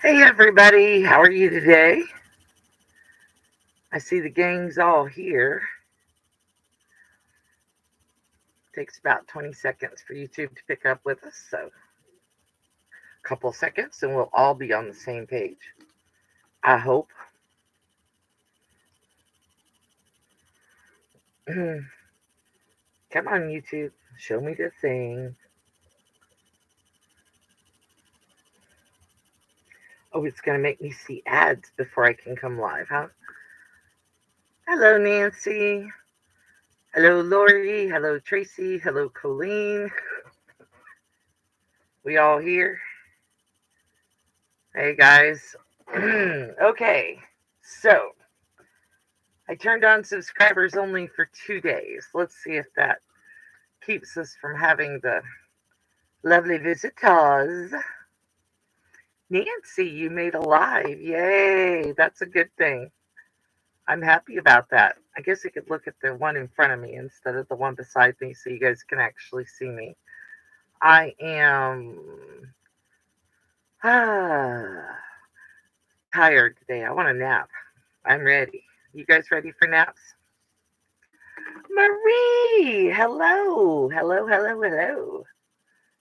Hey everybody, how are you today? I see the gang's all here. Takes about 20 seconds for YouTube to pick up with us, so a couple seconds and we'll all be on the same page. I hope. Come on, YouTube, show me the thing. Oh, it's going to make me see ads before I can come live, huh? Hello, Nancy. Hello, Lori. Hello, Tracy. Hello, Colleen. We all here? Hey, guys. Okay, so I turned on subscribers only for 2 days. Let's see if that keeps us from having the lovely visitors. Nancy, you made a live. Yay, that's a good thing. I'm happy about that. I guess I could look at the one in front of me instead of the one beside me so you guys can actually see me. I am tired today. I want a nap. I'm ready. You guys ready for naps? Marie, hello. Hello, hello, hello.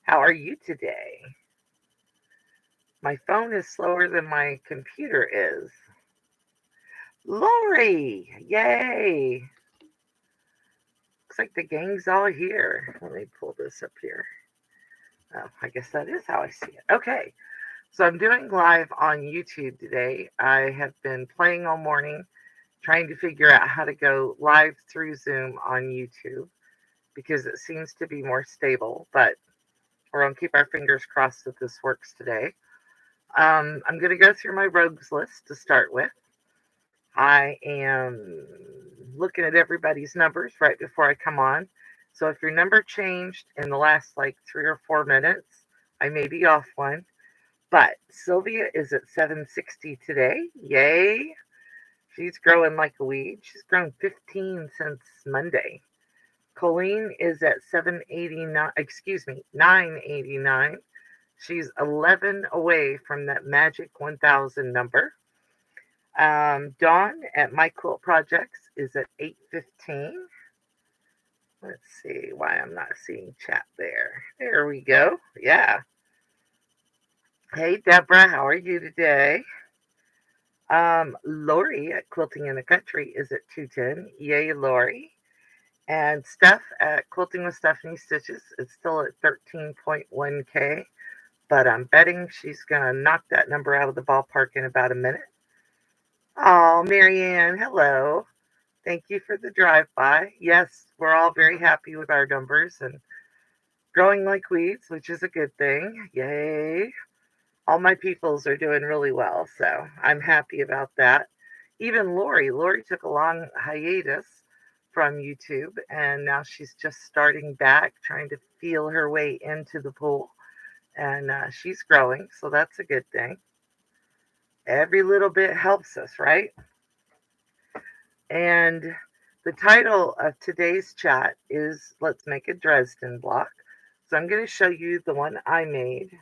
How are you today? My phone is slower than my computer is. Lori, yay. Looks like the gang's all here. Let me pull this up here. Oh, I guess that is how I see it. Okay, so I'm doing live on YouTube today. I have been playing all morning, trying to figure out how to go live through Zoom on YouTube because it seems to be more stable, but we're going to keep our fingers crossed that this works today. I'm going to go through my rogues list to start with. I am looking at everybody's numbers right before I come on. So if your number changed in the last like 3 or 4 minutes, I may be off one. But Sylvia is at 760 today. Yay. She's growing like a weed. She's grown 15 since Monday. Colleen is at 989. She's 11 away from that magic 1,000 number. Dawn at My Quilt Projects is at 815. Let's see why I'm not seeing chat there. There we go. Yeah. Hey, Deborah, how are you today? Lori at Quilting in the Country is at 210. Yay, Lori. And Steph at Quilting with Stephanie Stitches is still at 13.1K. But I'm betting she's going to knock that number out of the ballpark in about a minute. Oh, Marianne, hello. Thank you for the drive-by. Yes, we're all very happy with our numbers and growing like weeds, which is a good thing. Yay. All my peoples are doing really well, so I'm happy about that. Even Lori took a long hiatus from YouTube, and now she's just starting back, trying to feel her way into the pool. And she's growing, so that's a good thing. Every little bit helps us, right? And the title of today's chat is Let's Make a Dresden Block. So I'm going to show you the one I made.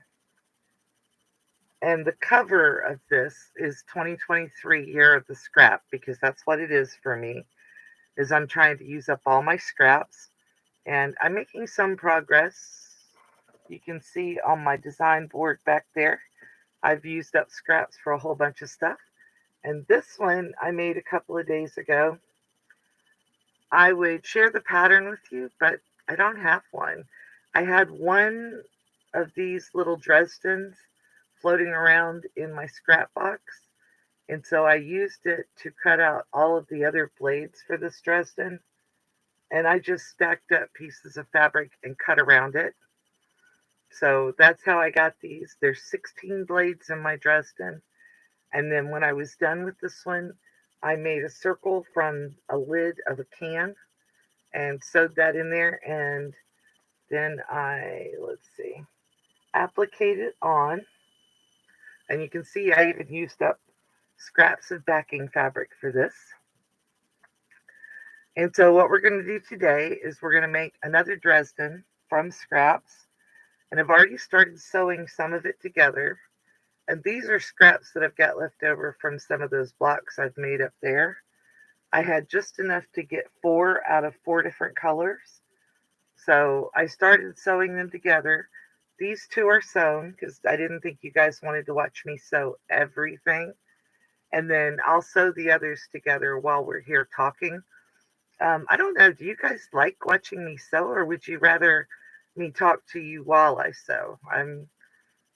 And the cover of this is 2023 Year of the Scrap, because that's what it is for me, is I'm trying to use up all my scraps. And I'm making some progress. You can see on my design board back there, I've used up scraps for a whole bunch of stuff. And this one I made a couple of days ago. I would share the pattern with you, but I don't have one. I had one of these little Dresdens floating around in my scrap box. And so I used it to cut out all of the other blades for this Dresden. And I just stacked up pieces of fabric and cut around it. So that's how I got these. There's 16 blades in my Dresden. And then when I was done with this one, I made a circle from a lid of a can and sewed that in there. And then let's see, applique it on. And you can see I even used up scraps of backing fabric for this. And so what we're going to do today is we're going to make another Dresden from scraps. And I've already started sewing some of it together. And these are scraps that I've got left over from some of those blocks I've made up there. I had just enough to get 4 out of 4 different colors. So I started sewing them together. These 2 are sewn because I didn't think you guys wanted to watch me sew everything. And then I'll sew the others together while we're here talking. I don't know, do you guys like watching me sew, or would you rather me talk to you while I sew? I'm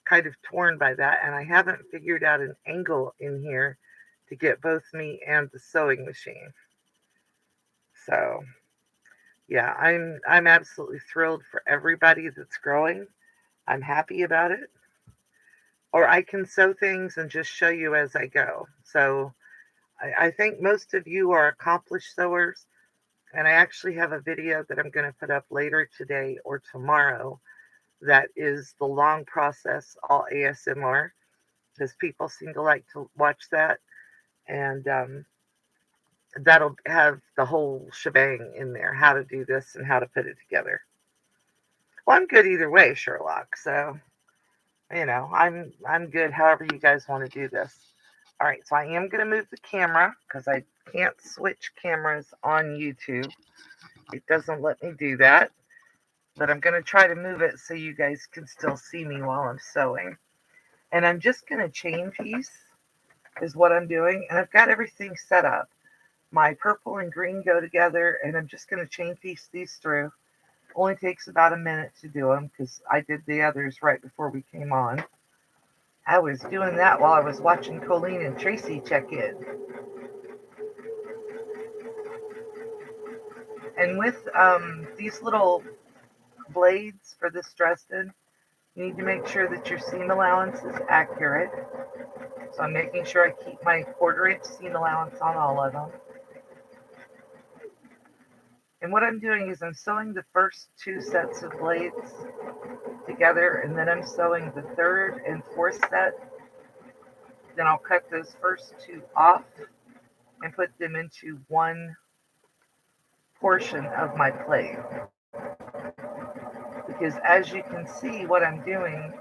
kind of torn by that, and I haven't figured out an angle in here to get both me and the sewing machine. So yeah, I'm absolutely thrilled for everybody that's growing. I'm happy about it. Or I can sew things and just show you as I go. So I think most of you are accomplished sewers, and I actually have a video that I'm going to put up later today or tomorrow that is the long process, all ASMR, because people seem to like to watch that. And that'll have the whole shebang in there, how to do this and how to put it together. Well, I'm good either way, Sherlock. So, I'm good however you guys want to do this. All right, so I am going to move the camera because I can't switch cameras on YouTube. It doesn't let me do that. But I'm going to try to move it so you guys can still see me while I'm sewing. And I'm just going to chain piece is what I'm doing. And I've got everything set up. My purple and green go together, and I'm just going to chain piece these through. Only takes about a minute to do them because I did the others right before we came on. I was doing that while I was watching Colleen and Tracy check in. And with these little blades for this Dresden, you need to make sure that your seam allowance is accurate. So I'm making sure I keep my 1/4 inch seam allowance on all of them. And what I'm doing is I'm sewing the first 2 sets of blades together, and then I'm sewing the 3rd and 4th set. Then I'll cut those first 2 off and put them into one portion of my plate. Because as you can see, what I'm doing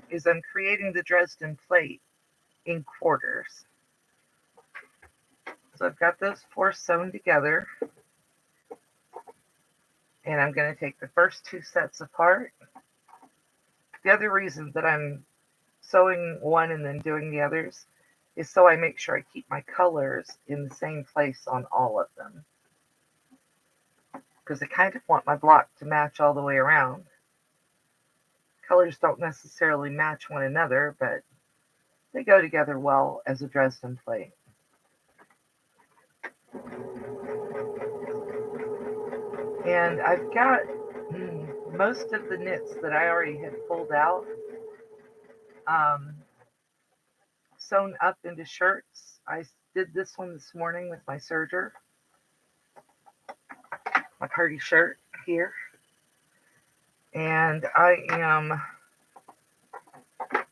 is I'm creating the Dresden plate in quarters. So I've got those 4 sewn together, and I'm going to take the first 2 sets apart. The other reason that I'm sewing one and then doing the others is so I make sure I keep my colors in the same place on all of them. Because I kind of want my block to match all the way around. Colors don't necessarily match one another, but they go together well as a Dresden plate. And I've got most of the knits that I already had pulled out sewn up into shirts. I did this one this morning with my serger, my party shirt here. And I am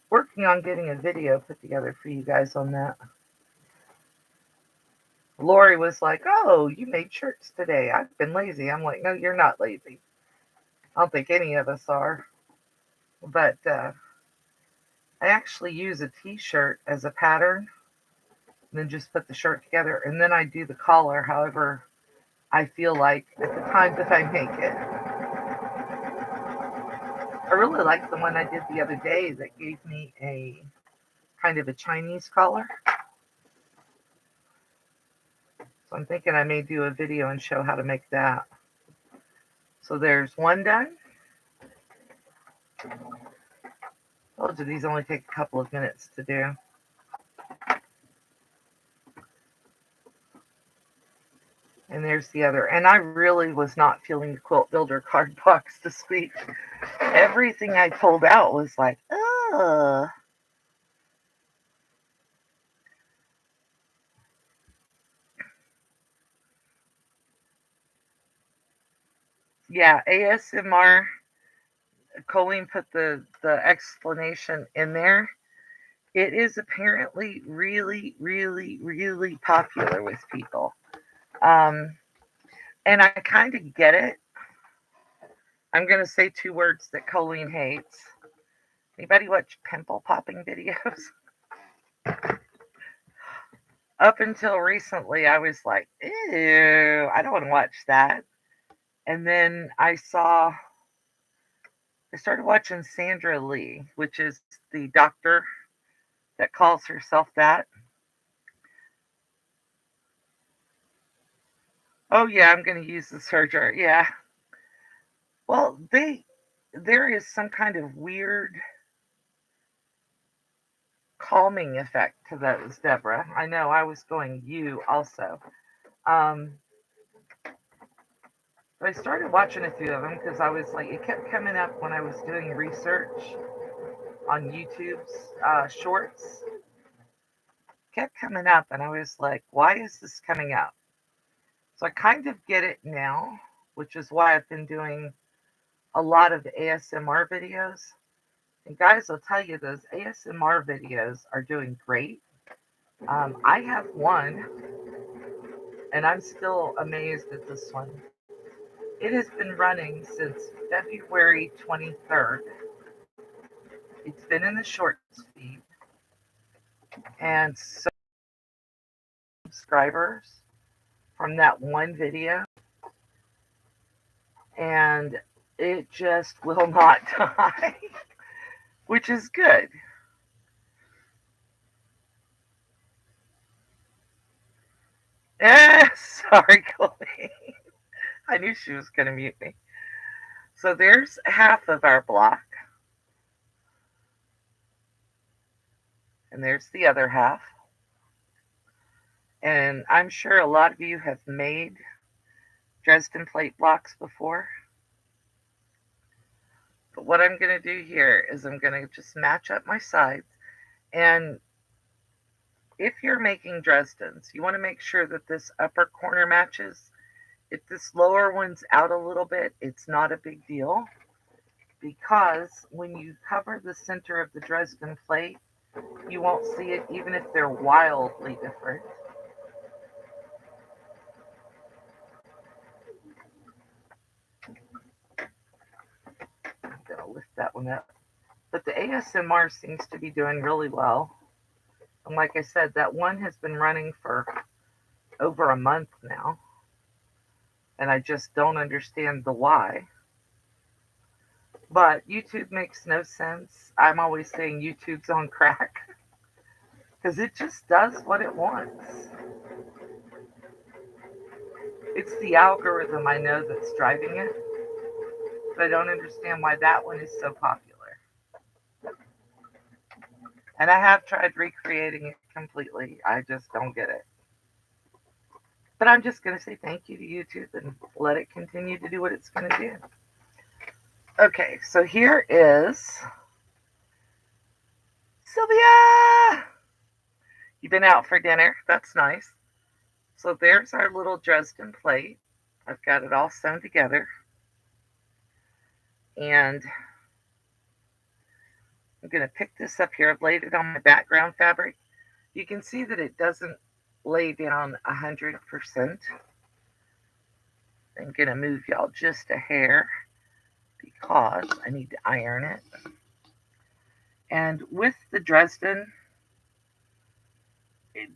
working on getting a video put together for you guys on that. Lori was like, "Oh, you made shirts today. I've been lazy." I'm like, "No, you're not lazy. I don't think any of us are." But I actually use a t-shirt as a pattern, and then just put the shirt together, and then I do the collar however I feel like at the time that I make it. I really like the one I did the other day that gave me a kind of a Chinese collar. So I'm thinking I may do a video and show how to make that. So there's one done. Told you these only take a couple of minutes to do. And there's the other. And I really was not feeling the quilt builder card box this week. Everything I pulled out was like, ugh. Yeah, ASMR. Colleen put the explanation in there. It is apparently really, really, really popular with people. And I kind of get it. I'm going to say 2 words that Colleen hates. Anybody watch pimple popping videos? Up until recently, I was like, ew, I don't want to watch that. And then I started watching Sandra Lee, which is the doctor that calls herself that. Oh yeah, I'm going to use the surgery. Yeah. Well, there is some kind of weird calming effect to those, Deborah. I know I was going you also. Um, but I started watching a few of them because I was like, it kept coming up when I was doing research on YouTube's shorts. Kept coming up, and I was like, why is this coming up? So I kind of get it now, which is why I've been doing a lot of ASMR videos. And guys, I'll tell you, those ASMR videos are doing great. I have one, and I'm still amazed at this one. It has been running since February 23rd. It's been in the shorts feed, and so subscribers from that one video, and it just will not die, which is good. Sorry, Colleen. I knew she was going to mute me. So there's half of our block, and there's the other half. And I'm sure a lot of you have made Dresden plate blocks before. But what I'm going to do here is I'm going to just match up my sides. And if you're making Dresdens, you want to make sure that this upper corner matches. If this lower one's out a little bit, it's not a big deal because when you cover the center of the Dresden plate, you won't see it even if they're wildly different. I'm going to lift that one up. But the ASMR seems to be doing really well. And like I said, that one has been running for over a month now. And I just don't understand the why. But YouTube makes no sense. I'm always saying YouTube's on crack because it just does what it wants. It's the algorithm I know that's driving it, but I don't understand why that one is so popular. And I have tried recreating it completely. I just don't get it. But I'm just going to say thank you to YouTube and let it continue to do what it's going to do. Okay, so here is Sylvia. You've been out for dinner. That's nice. So there's our little Dresden plate. I've got it all sewn together. And I'm going to pick this up here. I've laid it on my background fabric. You can see that it doesn't lay down 100%. I'm going to move y'all just a hair because I need to iron it. And with the Dresden,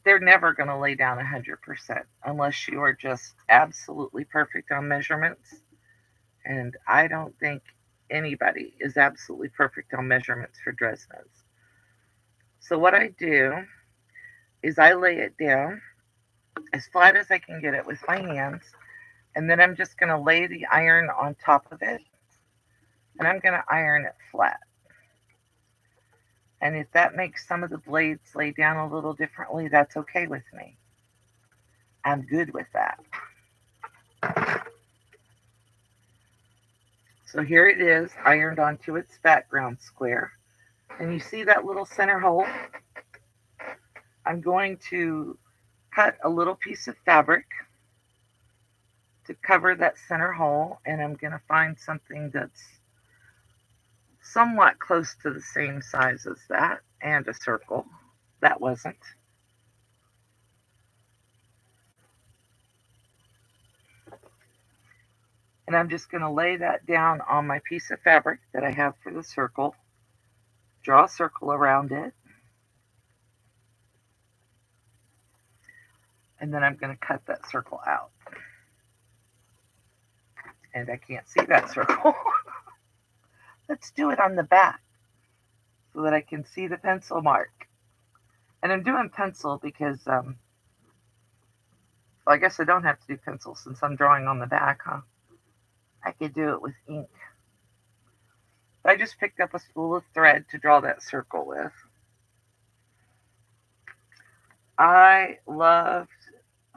they're never going to lay down 100% unless you are just absolutely perfect on measurements. And I don't think anybody is absolutely perfect on measurements for Dresdens. So what I do is I lay it down as flat as I can get it with my hands, and then I'm just going to lay the iron on top of it, and I'm going to iron it flat. And if that makes some of the blades lay down a little differently, that's okay with me. I'm good with that. So here it is, ironed onto its background square. And you see that little center hole? I'm going to cut a little piece of fabric to cover that center hole, and I'm going to find something that's somewhat close to the same size as that, and a circle. That wasn't. And I'm just going to lay that down on my piece of fabric that I have for the circle. Draw a circle around it. And then I'm going to cut that circle out. And I can't see that circle. Let's do it on the back so that I can see the pencil mark. And I'm doing pencil because, well, I guess I don't have to do pencil since I'm drawing on the back, huh? I could do it with ink. I just picked up a spool of thread to draw that circle with. I loved,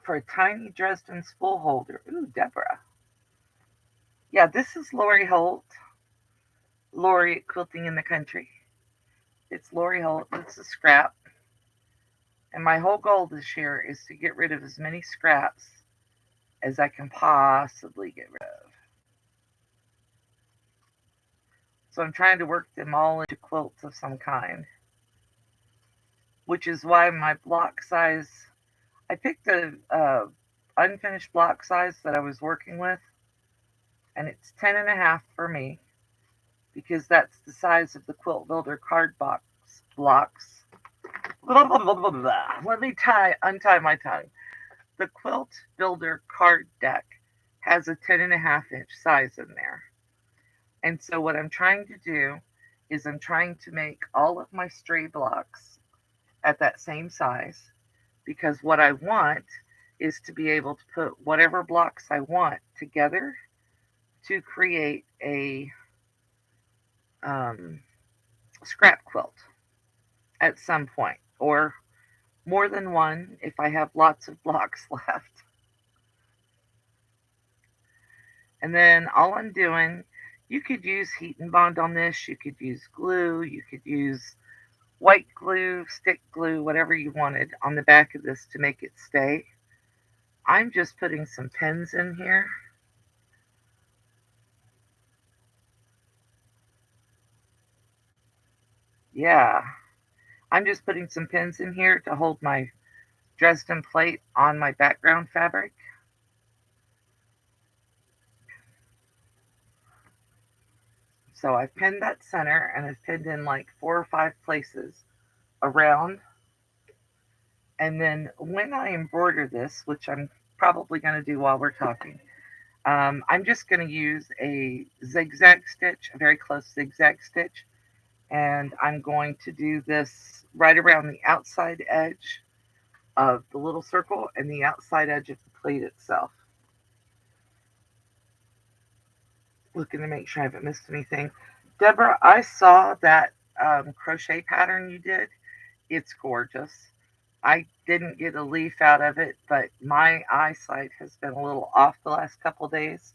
for a tiny Dresden spool holder. Ooh, Deborah. Yeah, this is Lori Holt. Lori at Quilting in the Country. It's Lori Holt. It's a scrap. And my whole goal this year is to get rid of as many scraps as I can possibly get rid of. So I'm trying to work them all into quilts of some kind, which is why my block size, I picked a unfinished block size that I was working with, and it's 10.5 for me because that's the size of the Quilt Builder card box blocks. Blah, blah, blah, blah, blah. Let me untie my tongue. The Quilt Builder card deck has a 10.5-inch size in there. And so what I'm trying to do is I'm trying to make all of my stray blocks at that same size, because what I want is to be able to put whatever blocks I want together to create a scrap quilt at some point, or more than one if I have lots of blocks left. And then all I'm doing, you could use heat and bond on this, you could use glue, you could use white glue, stick glue, whatever you wanted on the back of this to make it stay. I'm just putting some pins in here. Yeah, I'm just putting some pins in here to hold my Dresden plate on my background fabric. So I've pinned that center, and I've pinned in like 4 or 5 places around. And then when I embroider this, which I'm probably going to do while we're talking, I'm just going to use a zigzag stitch, a very close zigzag stitch. And I'm going to do this right around the outside edge of the little circle and the outside edge of the plate itself. Looking to make sure I haven't missed anything. Deborah, I saw that crochet pattern you did. It's gorgeous. I didn't get a leaf out of it, but my eyesight has been a little off the last couple of days.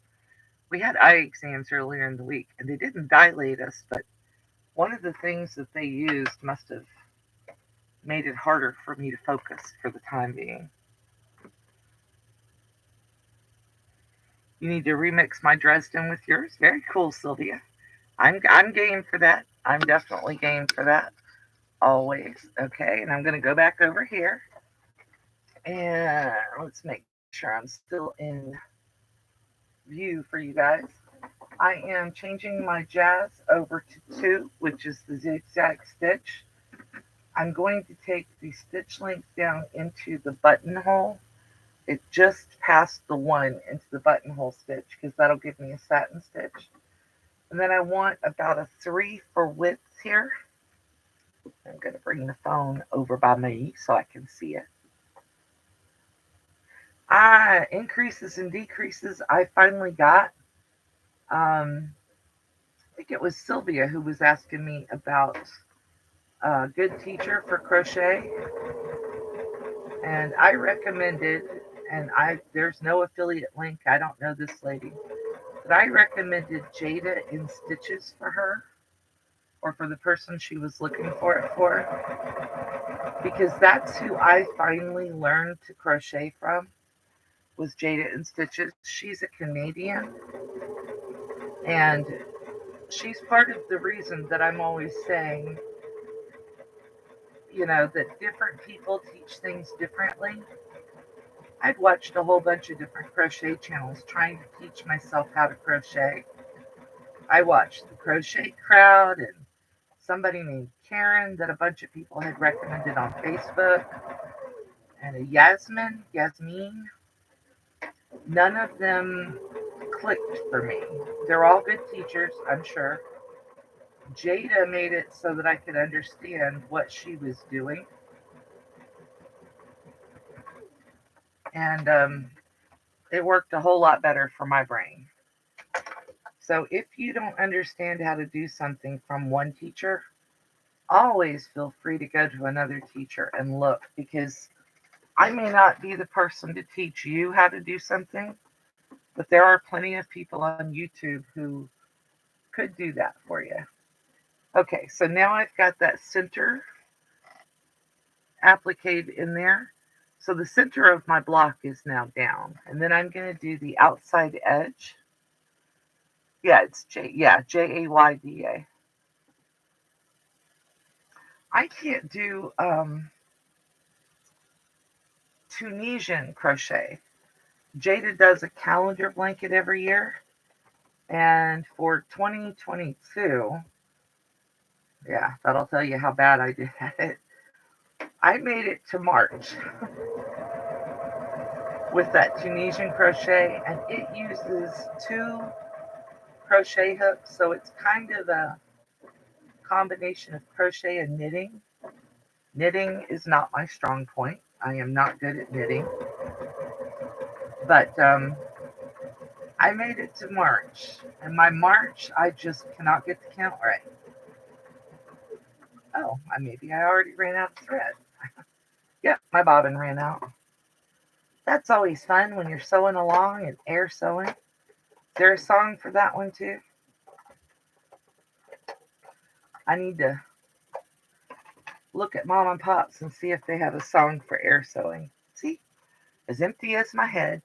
We had eye exams earlier in the week, and they didn't dilate us, but one of the things that they used must have made it harder for me to focus for the time being. You need to remix my Dresden with yours. Very cool, Sylvia. I'm game for that. I'm definitely game for that. Always. Okay, and I'm going to go back over here. And let's make sure I'm still in view for you guys. I am changing my jazz over to 2, which is the zigzag stitch. I'm going to take the stitch length down into the buttonhole. It just past the 1 into the buttonhole stitch, because that'll give me a satin stitch. And then I want about a 3 for width here. I'm going to bring the phone over by me so I can see it. Increases and decreases I finally got. I think it was Sylvia who was asking me about a good teacher for crochet. And I recommended, and there's no affiliate link, I don't know this lady, but I recommended Jada in Stitches for her, or for the person she was looking for it for, because that's who I finally learned to crochet from, was Jada in Stitches. She's a Canadian, and she's part of the reason that I'm always saying, that different people teach things differently. I'd watched a whole bunch of different crochet channels trying to teach myself how to crochet. I watched the Crochet Crowd and somebody named Karen that a bunch of people had recommended on Facebook, and a Yasmin. None of them clicked for me. They're all good teachers, I'm sure. Jada made it so that I could understand what she was doing. And it worked a whole lot better for my brain. So if you don't understand how to do something from one teacher, always feel free to go to another teacher and look, because I may not be the person to teach you how to do something, but there are plenty of people on YouTube who could do that for you. Okay, so now I've got that center appliqued in there. So the center of my block is now down. And then I'm going to do the outside edge. Yeah, it's Jayda. I can't do Tunisian crochet. Jada does a calendar blanket every year. And for 2022, yeah, that'll tell you how bad I did at it. I made it to March with that Tunisian crochet, and it uses 2 crochet hooks, so it's kind of a combination of crochet and knitting. Knitting is not my strong point. I am not good at knitting, but I made it to March, and my March, I just cannot get the count right. Oh, maybe I already ran out of thread. Yep, my bobbin ran out. That's always fun when you're sewing along and air sewing. Is there a song for that one too? I need to look at Mom and Pops and see if they have a song for air sewing. See, as empty as my head.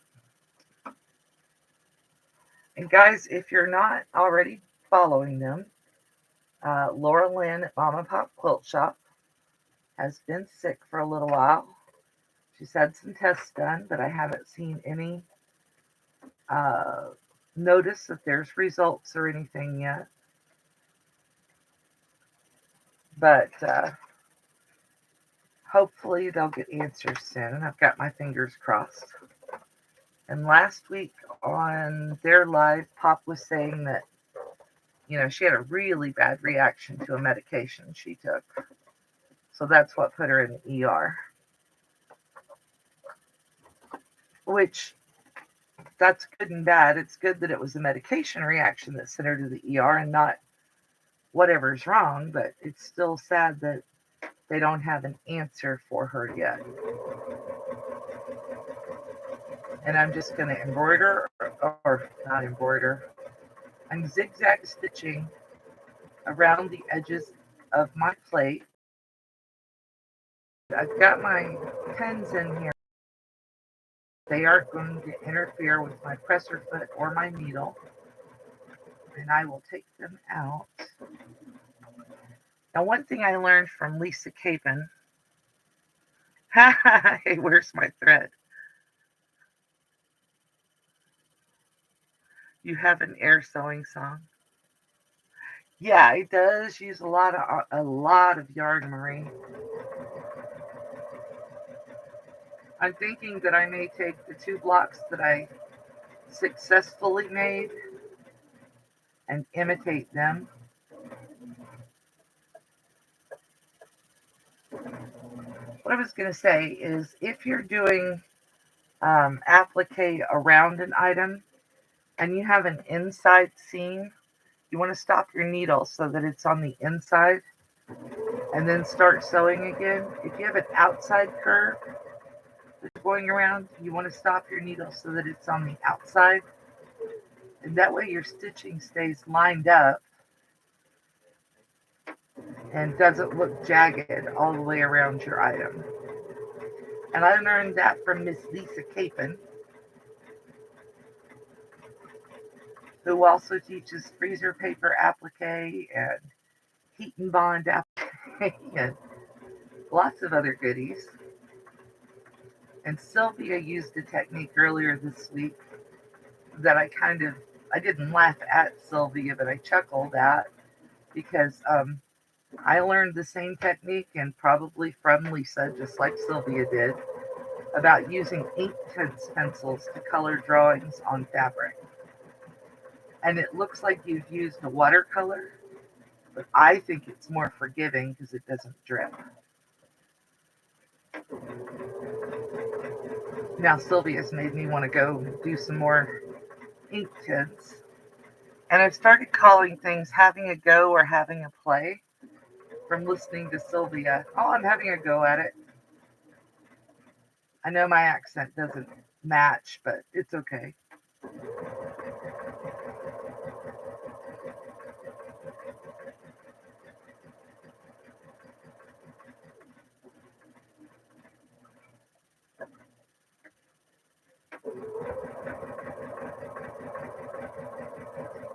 And guys, if you're not already following them, Laura Lynn at Mom and Pop Quilt Shop has been sick for a little while. She's had some tests done, but I haven't seen any notice that there's results or anything yet. But hopefully they'll get answers soon. I've got my fingers crossed. And last week on their live, Pop was saying that, she had a really bad reaction to a medication she took. So that's what put her in the ER. Which, that's good and bad. It's good that it was a medication reaction that sent her to the ER and not whatever's wrong, but it's still sad that they don't have an answer for her yet. And I'm just going to embroider, or not embroider, I'm zigzag stitching around the edges of my plate. I've got my pens in here. They aren't going to interfere with my presser foot or my needle. And I will take them out. Now, one thing I learned from Lisa Capon. Hey, where's my thread? You have an air sewing song? Yeah, it does use a lot of yarn, Marie. I'm thinking that I may take the 2 blocks that I successfully made and imitate them. What I was going to say is, if you're doing applique around an item and you have an inside seam, you want to stop your needle so that it's on the inside and then start sewing again. If you have an outside curve that's going around, you want to stop your needle so that it's on the outside. And that way your stitching stays lined up and doesn't look jagged all the way around your item. And I learned that from Miss Lisa Capon, who also teaches freezer paper applique and heat and bond applique and lots of other goodies. And Sylvia used a technique earlier this week that I didn't laugh at Sylvia, but I chuckled at, because I learned the same technique and probably from Lisa, just like Sylvia did, about using ink tints pencils to color drawings on fabric. And it looks like you've used a watercolor, but I think it's more forgiving because it doesn't drip. Now Sylvia's made me want to go do some more ink tints. And I've started calling things having a go or having a play from listening to Sylvia. Oh, I'm having a go at it. I know my accent doesn't match, but it's okay.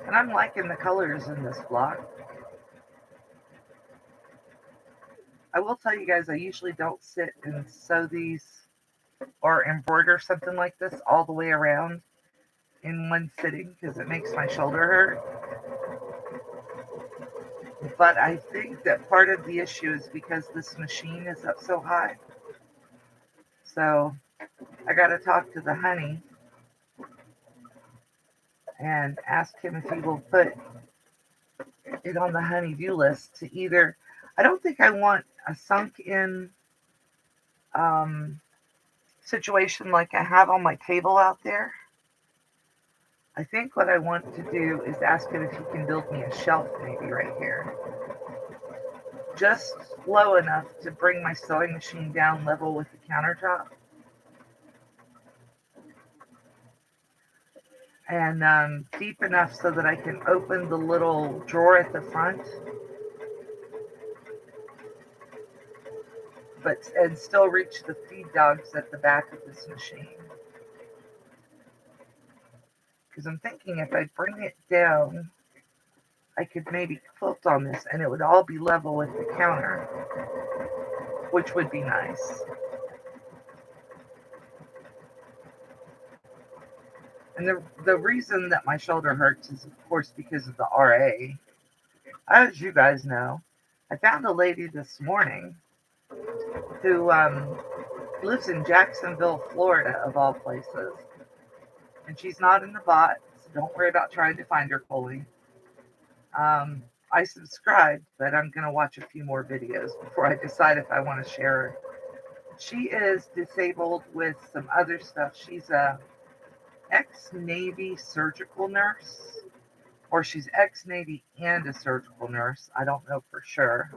And I'm liking the colors in this block. I will tell you guys, I usually don't sit and sew these or embroider something like this all the way around in one sitting because it makes my shoulder hurt. But I think that part of the issue is because this machine is up so high. So I got to talk to the honey and ask him if he will put it on the honey-do list to either. I don't think I want a sunk in um, situation like I have on my table out there. I think what I want to do is ask him if he can build me a shelf maybe right here. Just low enough to bring my sewing machine down level with the countertop. And deep enough so that I can open the little drawer at the front, and still reach the feed dogs at the back of this machine. Because I'm thinking if I bring it down, I could maybe quilt on this and it would all be level with the counter, which would be nice. And the reason that my shoulder hurts is, of course, because of the RA. As you guys know, I found a lady this morning who lives in Jacksonville, Florida, of all places. And she's not in the bot, so don't worry about trying to find her, Coley. I subscribed, but I'm going to watch a few more videos before I decide if I want to share her. She is disabled with some other stuff. She's a ex-Navy surgical nurse, or she's ex-Navy and a surgical nurse. I don't know for sure.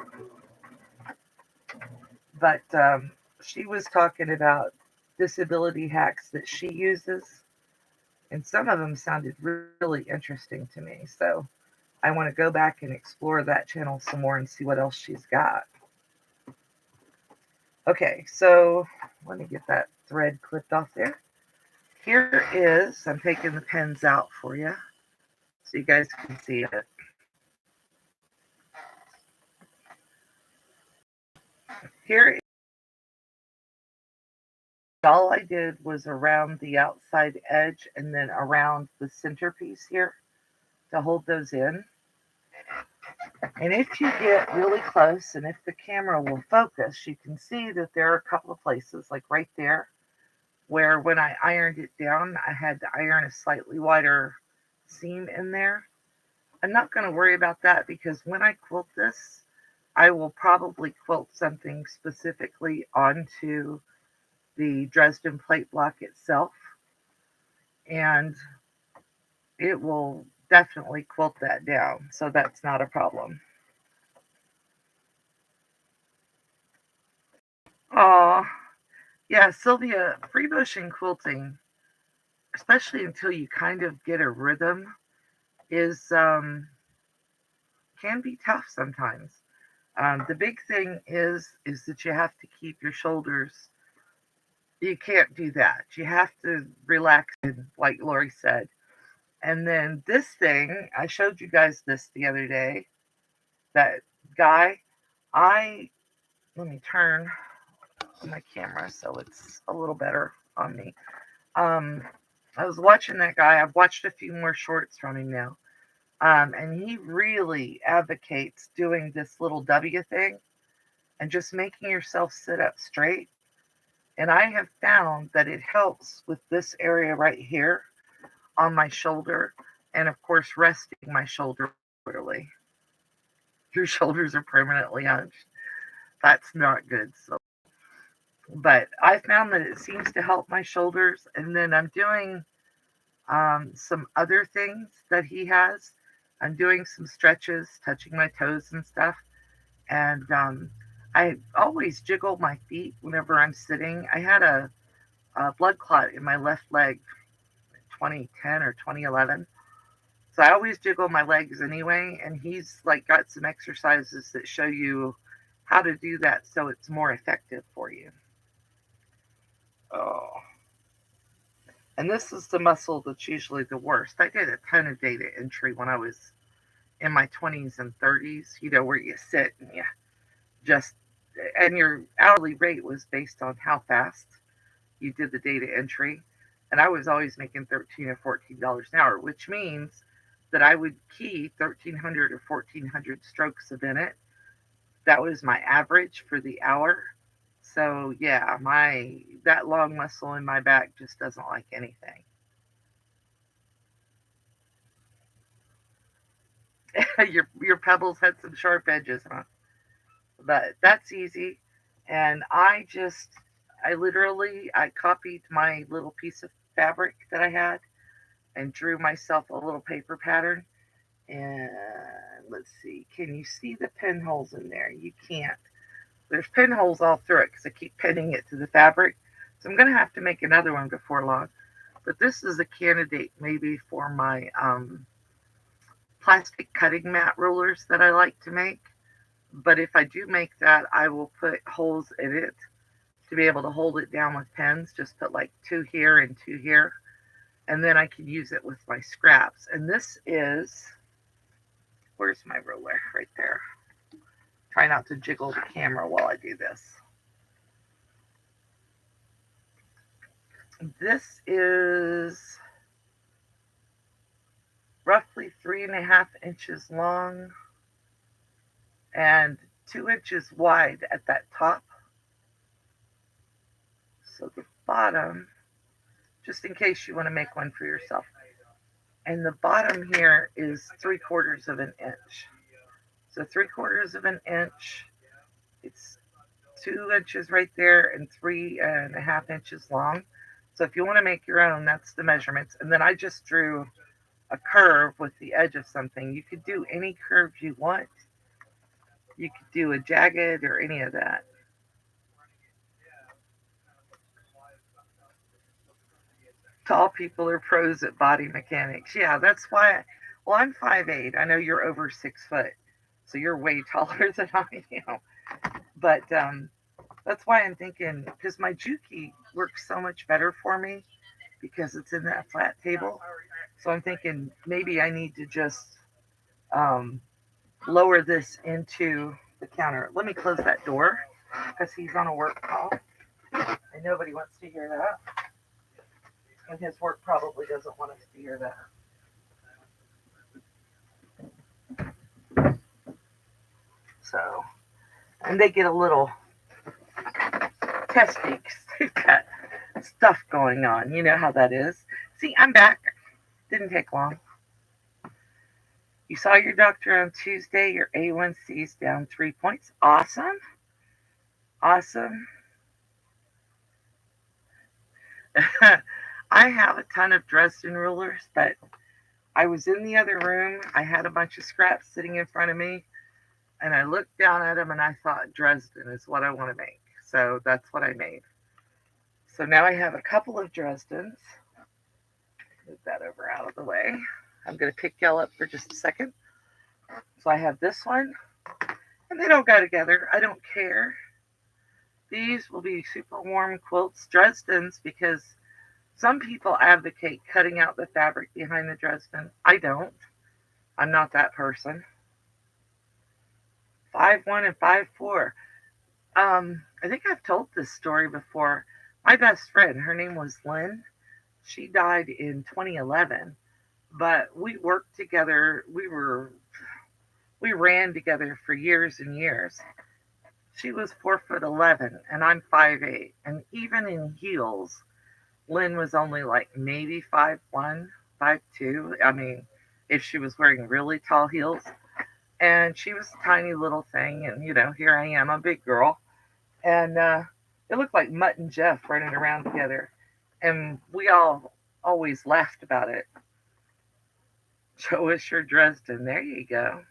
But she was talking about disability hacks that she uses, and some of them sounded really interesting to me. So I want to go back and explore that channel some more and see what else she's got. Okay, so let me get that thread clipped off there. Here is, I'm taking the pens out for you so you guys can see it. Here, all I did was around the outside edge and then around the centerpiece here to hold those in. And if you get really close and if the camera will focus, you can see that there are a couple of places, like right there, where when I ironed it down, I had to iron a slightly wider seam in there. I'm not going to worry about that because when I quilt this, I will probably quilt something specifically onto the Dresden plate block itself, and it will definitely quilt that down, so that's not a problem. Oh, yeah, Sylvia, free motion quilting, especially until you kind of get a rhythm, is can be tough sometimes. The big thing is that you have to keep your shoulders. You can't do that. You have to relax, like Lori said. And then this thing, I showed you guys this the other day. That guy, I let me turn my camera so it's a little better on me. I was watching that guy. I've watched a few more shorts from him now. And he really advocates doing this little W thing and just making yourself sit up straight. And I have found that it helps with this area right here on my shoulder, and of course, resting my shoulder properly. Your shoulders are permanently hunched. That's not good. So, but I found that it seems to help my shoulders. And then I'm doing some other things that he has. I'm doing some stretches, touching my toes and stuff. And I always jiggle my feet whenever I'm sitting. I had a blood clot in my left leg in 2010 or 2011. So I always jiggle my legs anyway. And he's like got some exercises that show you how to do that so it's more effective for you. Oh. And this is the muscle that's usually the worst. I did a ton of data entry when I was in my 20s and 30s, where you sit and you just, and your hourly rate was based on how fast you did the data entry. And I was always making $13 or $14 an hour, which means that I would key 1,300 or 1,400 strokes a minute. That was my average for the hour. So yeah, that long muscle in my back just doesn't like anything. Your pebbles had some sharp edges, huh? But that's easy. And I copied my little piece of fabric that I had and drew myself a little paper pattern. And let's see, can you see the pinholes in there? You can't. There's pinholes all through it because I keep pinning it to the fabric. So I'm going to have to make another one before long. But this is a candidate maybe for my plastic cutting mat rulers that I like to make. But if I do make that, I will put holes in it to be able to hold it down with pens. Just put like 2 here and 2 here. And then I can use it with my scraps. And this is, where's my ruler? Right there. Try not to jiggle the camera while I do this. This is roughly 3.5 inches long and 2 inches wide at that top. So the bottom, just in case you want to make one for yourself. And the bottom here is 3/4 of an inch. So 3/4 of an inch, it's 2 inches right there and 3.5 inches long. So if you want to make your own, that's the measurements. And then I just drew a curve with the edge of something. You could do any curve you want. You could do a jagged or any of that. Tall people are pros at body mechanics. Yeah, that's why. Well, I'm 5'8". I know you're over 6 foot, so you're way taller than I am. But that's why I'm thinking, because my Juki works so much better for me because it's in that flat table. So I'm thinking maybe I need to just um, lower this into the counter. Let me close that door because he's on a work call and nobody wants to hear that. And his work probably doesn't want us to hear that. So, and they get a little testy because they've got stuff going on. You know how that is. See, I'm back. Didn't take long. You saw your doctor on Tuesday. Your A1C is down 3 points. Awesome. Awesome. I have a ton of Dresden rulers, but I was in the other room. I had a bunch of scraps sitting in front of me, and I looked down at them and I thought Dresden is what I want to make. So that's what I made. So now I have a couple of Dresdens. Move that over out of the way. I'm going to pick y'all up for just a second. So I have this one, and they don't go together. I don't care. These will be super warm quilts, Dresdens, because some people advocate cutting out the fabric behind the Dresden. I don't. I'm not that person. 5'1" and 5'4". I think I've told this story before. My best friend, her name was Lynn. She died in 2011. but we worked together. We ran together for years and years. She was 4'11" and I'm 5'8", and even in heels, Lynn was only like maybe 5'1", 5'2". I mean, if she was wearing really tall heels, and she was a tiny little thing, and here I am, a big girl, and it looked like Mutt and Jeff running around together, and we all always laughed about it. Show us your Dresden. There you go.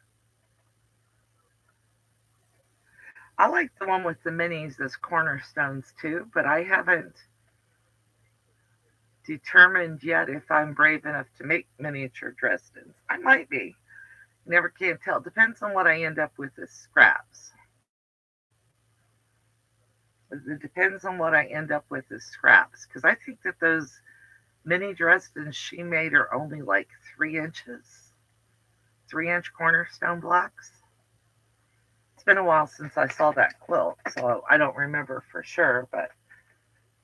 I like the one with the minis as cornerstones too, but I haven't determined yet if I'm brave enough to make miniature Dresdens. I might be. Never can tell. Depends on what I end up with as scraps. It depends on what I end up with as scraps. Because I think that those mini Dresdens she made are only like 3 inches, 3-inch cornerstone blocks. It's been a while since I saw that quilt, so I don't remember for sure. But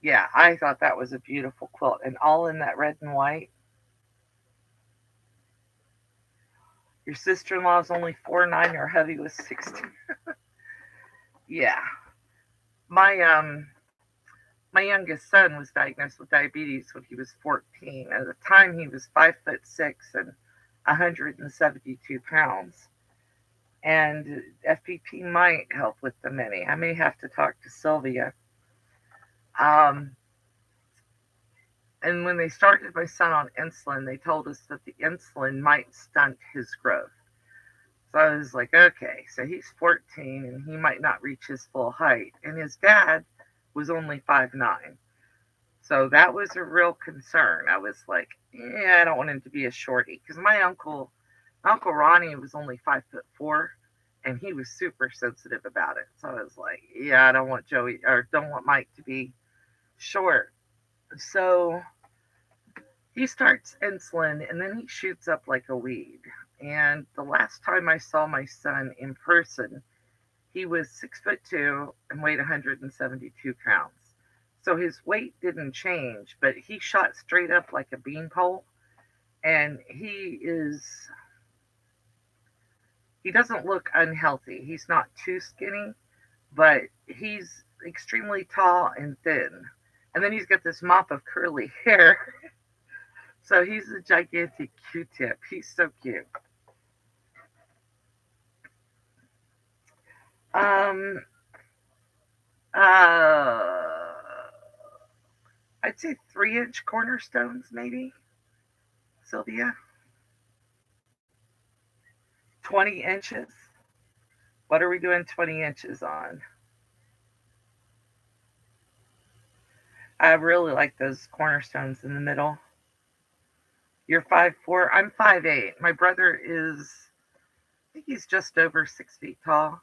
yeah, I thought that was a beautiful quilt, and all in that red and white. Your sister-in-law is only 4'9", your hubby was 16. Yeah, my my youngest son was diagnosed with diabetes when he was 14. At the time, he was 5'6" and 172 pounds. And FPP might help with the mini. I may have to talk to Sylvia. Um, and when they started my son on insulin, they told us that the insulin might stunt his growth. So I was like, okay, so he's 14 and he might not reach his full height. And his dad was only 5'9". So that was a real concern. I was like, yeah, I don't want him to be a shorty. Because my Uncle Ronnie was only 5'4", and he was super sensitive about it. So I was like, yeah, I don't want Joey or don't want Mike to be short. So he starts insulin and then he shoots up like a weed. And the last time I saw my son in person, he was 6'2" and weighed 172 pounds. So his weight didn't change, but he shot straight up like a beanpole. And he doesn't look unhealthy. He's not too skinny, but he's extremely tall and thin. And then he's got this mop of curly hair. So he's a gigantic Q-tip. He's so cute. Um, uh, I'd say 3-inch cornerstones, maybe. Sylvia, 20 inches. What are we doing 20 inches on? I really like those cornerstones in the middle. You're 5'4". I'm 5'8". My brother is, I think he's just over 6 feet tall.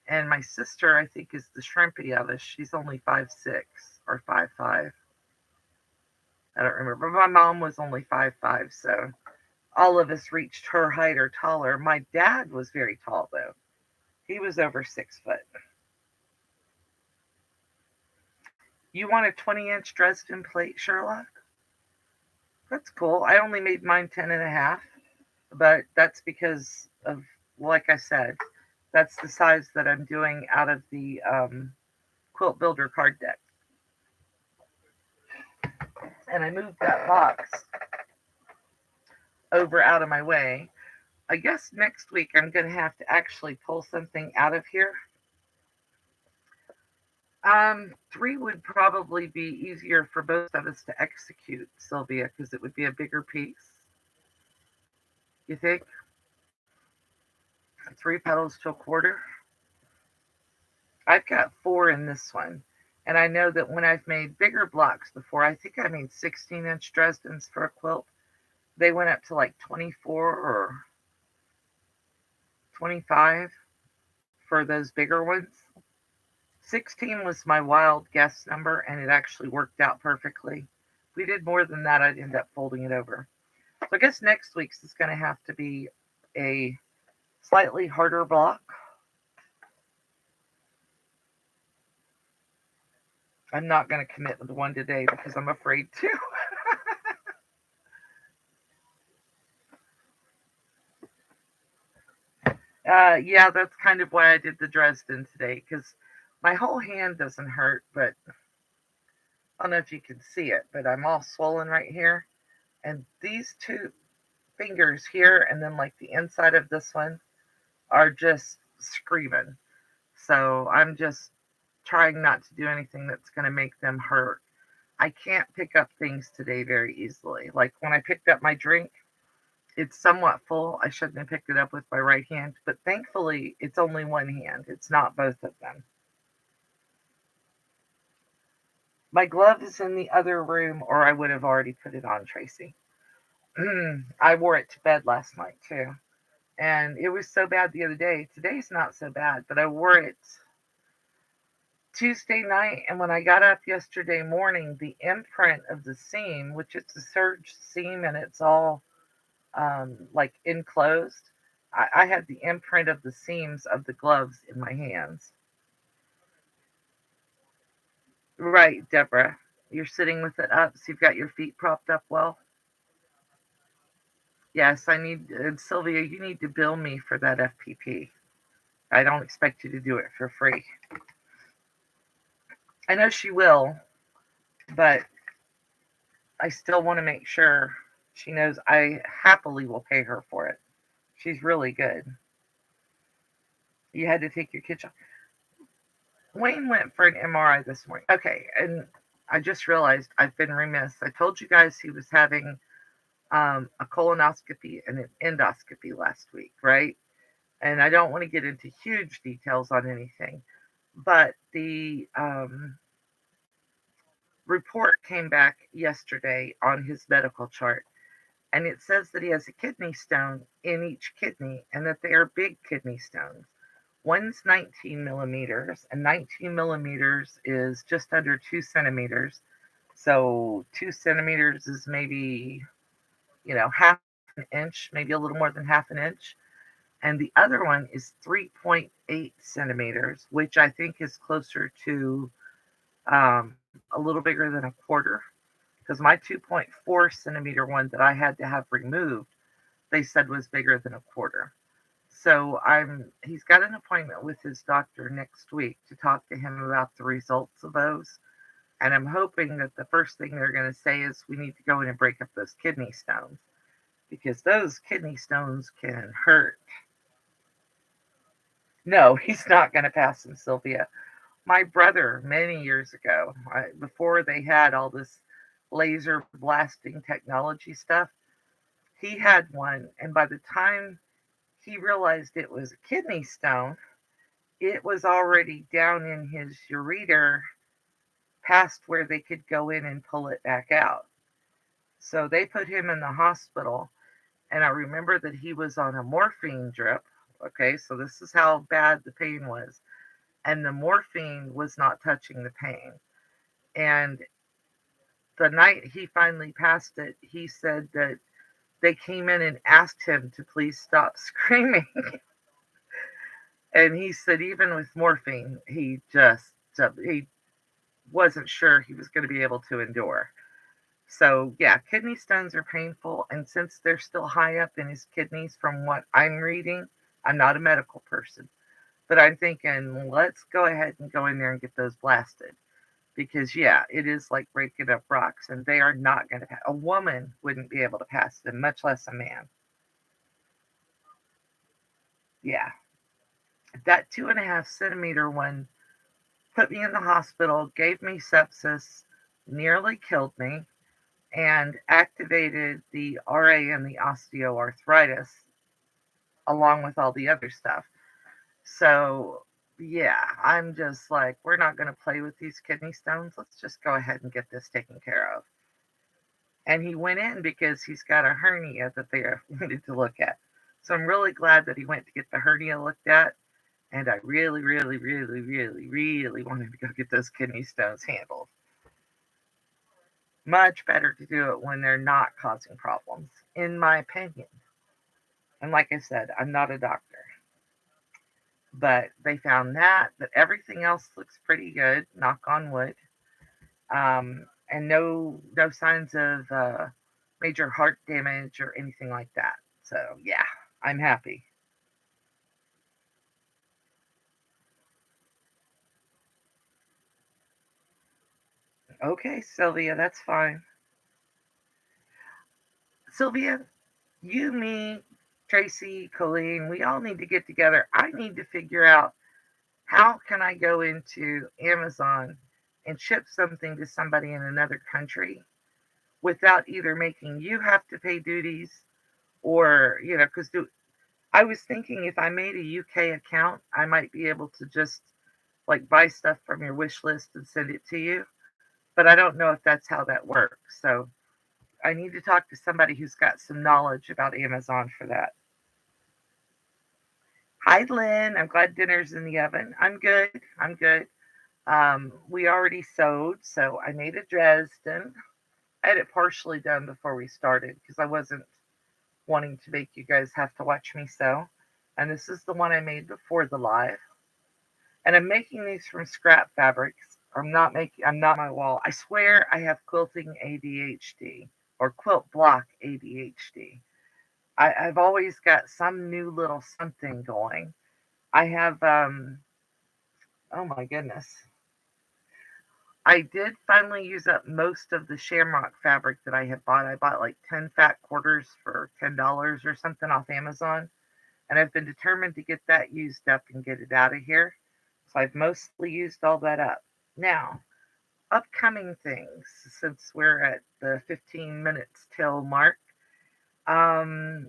And my sister, I think, is the shrimpy of us. She's only 5'6" or 5'5". I don't remember. My mom was only 5'5", so all of us reached her height or taller. My dad was very tall, though. He was over 6 foot. You want a 20-inch Dresden plate, Sherlock? That's cool. I only made mine 10 and a half, but that's because of, like I said, that's the size that I'm doing out of the Quilt Builder card deck. And I moved that box over out of my way. I guess next week I'm going to have to actually pull something out of here. 3 would probably be easier for both of us to execute, Sylvia, because it would be a bigger piece. You think? 3 petals to a quarter. I've got 4 in this one. And I know that when I've made bigger blocks before, I think I made 16-inch Dresdens for a quilt. They went up to like 24 or 25 for those bigger ones. 16 was my wild guess number, and it actually worked out perfectly. If we did more than that, I'd end up folding it over. So I guess next week's is going to have to be a slightly harder block. I'm not going to commit with one today because I'm afraid to. Yeah, that's kind of why I did the Dresden today, because my whole hand doesn't hurt, but I don't know if you can see it, but I'm all swollen right here. And these two fingers here, and then like the inside of this one, are just screaming. So I'm just trying not to do anything that's going to make them hurt. I can't pick up things today very easily. Like when I picked up my drink, it's somewhat full. I shouldn't have picked it up with my right hand, but thankfully it's only one hand. It's not both of them. My glove is in the other room, or I would have already put it on, Tracy. I wore it to bed last night too. And it was so bad the other day. Today's not so bad, but I wore it Tuesday night. And when I got up yesterday morning, the imprint of the seam, which it's a serge seam and it's all like enclosed, I had the imprint of the seams of the gloves in my hands. Right, Deborah. You're sitting with it up, so you've got your feet propped up well. Yes, I need, and Sylvia, you need to bill me for that FPP. I don't expect you to do it for free. I know she will, but I still want to make sure she knows I happily will pay her for it. She's really good. You had to take your kids off. Wayne went for an MRI this morning. Okay, and I just realized I've been remiss. I told you guys he was having a colonoscopy and an endoscopy last week, right? And I don't want to get into huge details on anything, but the report came back yesterday on his medical chart, and it says that he has a kidney stone in each kidney and that they are big kidney stones. One's 19 millimeters, and 19 millimeters is just under 2 centimeters. So 2 centimeters is maybe, half an inch, maybe a little more than half an inch. And the other one is 3.8 centimeters, which I think is closer to a little bigger than a quarter. Because my 2.4 centimeter one that I had to have removed, they said was bigger than a quarter. So he's got an appointment with his doctor next week to talk to him about the results of those. And I'm hoping that the first thing they're going to say is we need to go in and break up those kidney stones, because those kidney stones can hurt. No, he's not going to pass him, Sylvia. My brother, many years ago, before they had all this laser blasting technology stuff, he had one. And by the time he realized it was a kidney stone, it was already down in his ureter past where they could go in and pull it back out. So they put him in the hospital. And I remember that he was on a morphine drip. Okay, so this is how bad the pain was. And the morphine was not touching the pain. And the night he finally passed it, he said that they came in and asked him to please stop screaming. And he said, even with morphine, he wasn't sure he was going to be able to endure. So, yeah, kidney stones are painful. And since they're still high up in his kidneys, from what I'm reading, I'm not a medical person, but I'm thinking, let's go ahead and go in there and get those blasted. Because, yeah, it is like breaking up rocks, and they are not going to pass. A woman wouldn't be able to pass them, much less a man. Yeah. That 2.5 centimeter one put me in the hospital, gave me sepsis, nearly killed me, and activated the RA and the osteoarthritis along with all the other stuff. So, yeah, I'm just like, we're not going to play with these kidney stones. Let's just go ahead and get this taken care of. And he went in because he's got a hernia that they wanted to look at. So I'm really glad that he went to get the hernia looked at. And I really, really, really, really, really wanted to go get those kidney stones handled. Much better to do it when they're not causing problems, in my opinion. And like I said, I'm not a doctor. But they found that everything else looks pretty good, knock on wood. And no signs of major heart damage or anything like that. So yeah, I'm happy. Okay, Sylvia, that's fine. Sylvia, you, me, Tracy, Colleen, we all need to get together. I need to figure out how can I go into Amazon and ship something to somebody in another country without either making you have to pay duties or, because I was thinking if I made a UK account, I might be able to just like buy stuff from your wish list and send it to you. But I don't know if that's how that works. So I need to talk to somebody who's got some knowledge about Amazon for that. Hi, Lynn. I'm glad dinner's in the oven. I'm good. I'm good. We already sewed, so I made a Dresden. I had it partially done before we started because I wasn't wanting to make you guys have to watch me sew. And this is the one I made before the live. And I'm making these from scrap fabrics. I'm not my wall. I swear I have quilting ADHD or quilt block ADHD. I've always got some new little something going. I have oh my goodness. I did finally use up most of the shamrock fabric that I had bought. I bought like 10 fat quarters for $10 or something off Amazon, and I've been determined to get that used up and get it out of here. So I've mostly used all that up. Now, upcoming things, since we're at the 15 minutes till mark. Um,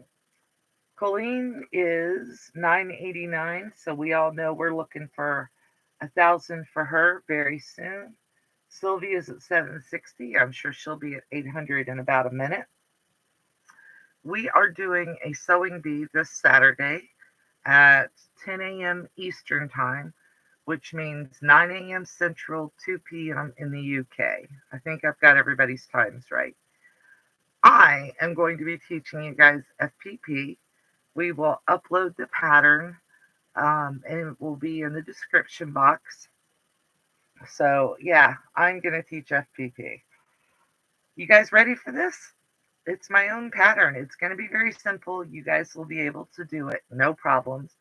Colleen is 989, so we all know we're looking for 1,000 for her very soon. Sylvia's at 760. I'm sure she'll be at 800 in about a minute. We are doing a sewing bee this Saturday at 10 a.m. Eastern Time, which means 9 a.m. Central, 2 p.m. in the UK. I think I've got everybody's times right. I am going to be teaching you guys FPP. We will upload the pattern and it will be in the description box. So, yeah, I'm going to teach FPP. You guys ready for this? It's my own pattern. It's going to be very simple. You guys will be able to do it, no problems.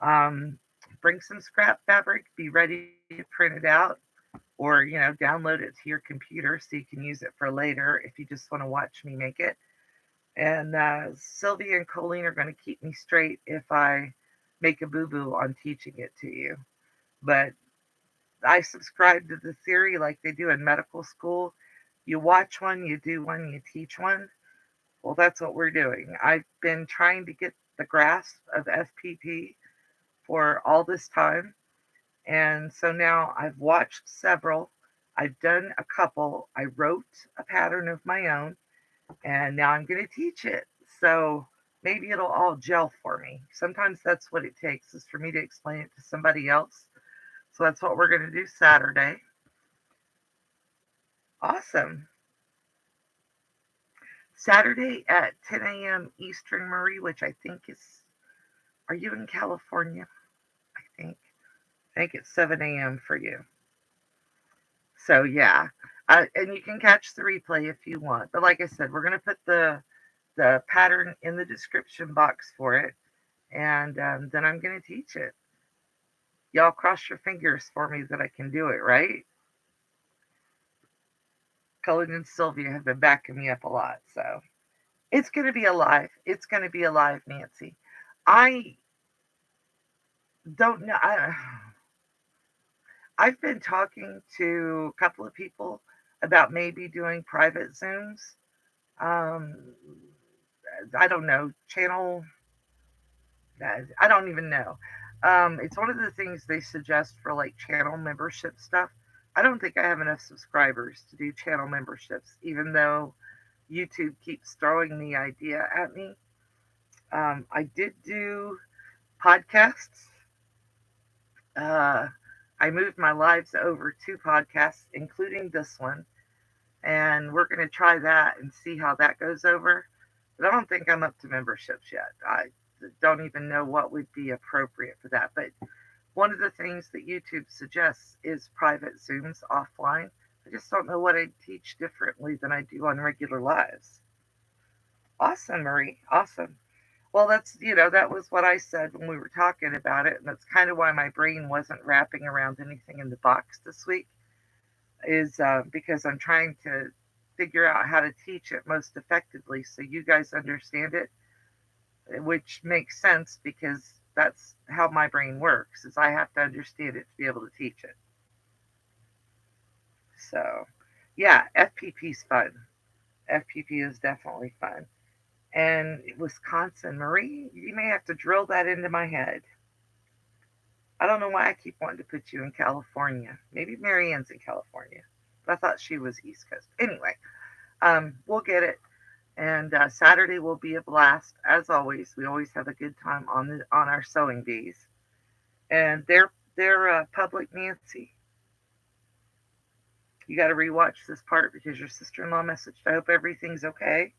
Um, bring some scrap fabric, be ready to print it out, or download it to your computer so you can use it for later if you just want to watch me make it. And Sylvia and Colleen are going to keep me straight if I make a boo boo on teaching it to you. But I subscribe to the theory like they do in medical school. You watch one, you do one, you teach one. Well, that's what we're doing. I've been trying to get the grasp of FPP for all this time. And so now I've watched several. I've done a couple. I wrote a pattern of my own, and now I'm going to teach it. So maybe it'll all gel for me. Sometimes that's what it takes is for me to explain it to somebody else. So that's what we're going to do Saturday. Awesome. Saturday at 10 a.m. Eastern, Marie, which I think is, are you in California? I think. I think it's 7 a.m. for you. So yeah, and you can catch the replay if you want. But like I said, we're gonna put the pattern in the description box for it, and then I'm gonna teach it. Y'all cross your fingers for me that I can do it, right? Cullen and Sylvia have been backing me up a lot, so it's gonna be alive. It's gonna be alive, Nancy. I don't know. I've been talking to a couple of people about maybe doing private Zooms. Um, I don't know, channel, I don't even know. It's one of the things they suggest for like channel membership stuff. I don't think I have enough subscribers to do channel memberships, even though YouTube keeps throwing the idea at me. I did do podcasts. Uh, I moved my lives over to podcasts, including this one, and we're going to try that and see how that goes over. But I don't think I'm up to memberships yet. I don't even know what would be appropriate for that. But one of the things that YouTube suggests is private Zooms offline. I just don't know what I'd teach differently than I do on regular lives. Awesome, Marie. Awesome. Well, that was what I said when we were talking about it. And that's kind of why my brain wasn't wrapping around anything in the box this week. is because I'm trying to figure out how to teach it most effectively so you guys understand it, which makes sense because that's how my brain works is I have to understand it to be able to teach it. So, yeah, FPP's fun. FPP is definitely fun. And Wisconsin, Marie, you may have to drill that into my head. I don't know why I keep wanting to put you in California. Maybe Marianne's in California. But I thought she was East Coast. Anyway, we'll get it. And Saturday will be a blast, as always. We always have a good time on our sewing bees. And they're public Nancy. You got to rewatch this part because your sister-in-law messaged. I hope everything's okay.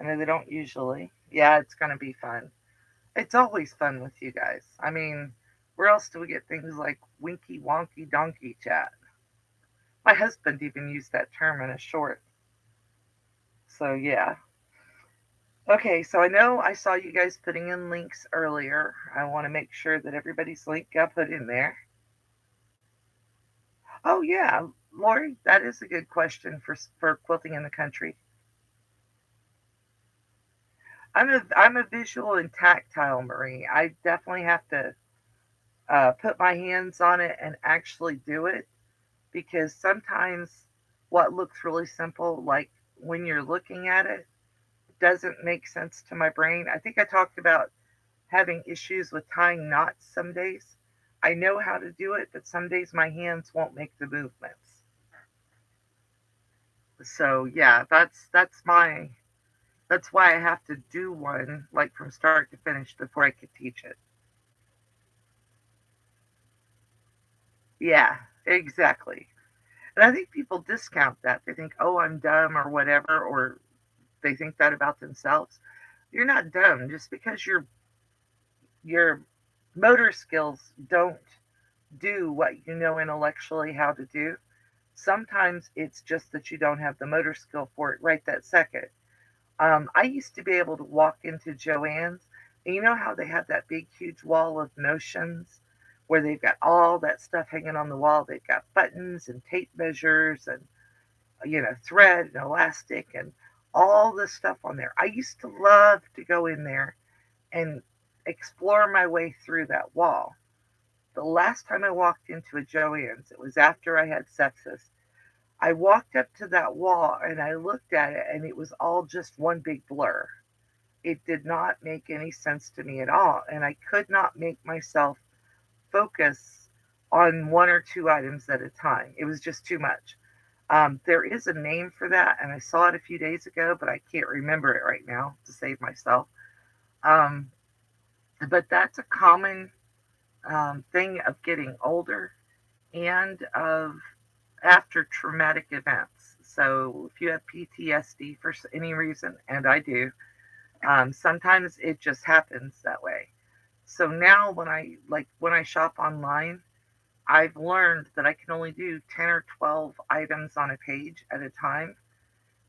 I know they don't usually. Yeah, it's gonna be fun. It's always fun with you guys. I mean, where else do we get things like winky wonky donkey chat? My husband even used that term in a short. So yeah. Okay, so I know I saw you guys putting in links earlier. I want to make sure that everybody's link got put in there. Oh yeah, Lori, that is a good question for quilting in the country. I'm a visual and tactile Marie. I definitely have to put my hands on it and actually do it because sometimes what looks really simple, like when you're looking at it, doesn't make sense to my brain. I think I talked about having issues with tying knots some days. I know how to do it, but some days my hands won't make the movements. So yeah, that's why I have to do one like from start to finish before I could teach it. Yeah, exactly. And I think people discount that. They think, "Oh, I'm dumb" or whatever, or they think that about themselves. You're not dumb just because your motor skills don't do what you know intellectually how to do. Sometimes it's just that you don't have the motor skill for it right that second. I used to be able to walk into Joann's, and you know how they have that big, huge wall of notions where they've got all that stuff hanging on the wall. They've got buttons and tape measures and thread and elastic and all this stuff on there. I used to love to go in there and explore my way through that wall. The last time I walked into a Joann's, it was after I had sepsis. I walked up to that wall and I looked at it and it was all just one big blur. It did not make any sense to me at all. And I could not make myself focus on one or two items at a time. It was just too much. There is a name for that, and I saw it a few days ago, but I can't remember it right now to save myself. Um, but that's a common thing of getting older and of after traumatic events. So if you have PTSD for any reason, and I do, sometimes it just happens that way. So now when I shop online, I've learned that I can only do 10 or 12 items on a page at a time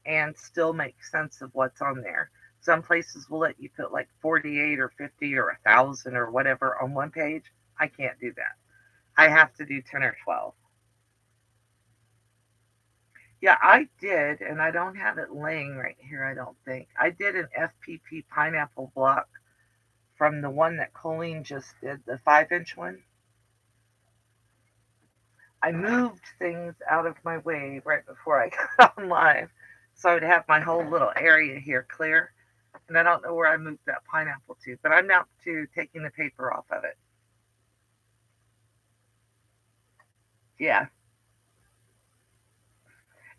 and still make sense of what's on there. Some places will let you put like 48 or 50 or 1,000 or whatever on one page. I can't do that. I have to do 10 or 12. Yeah, I did, and I don't have it laying right here, I don't think. I did an FPP pineapple block from the one that Colleen just did, the 5-inch one. I moved things out of my way right before I got on live, so I would have my whole little area here clear. And I don't know where I moved that pineapple to, but I'm now to taking the paper off of it. Yeah,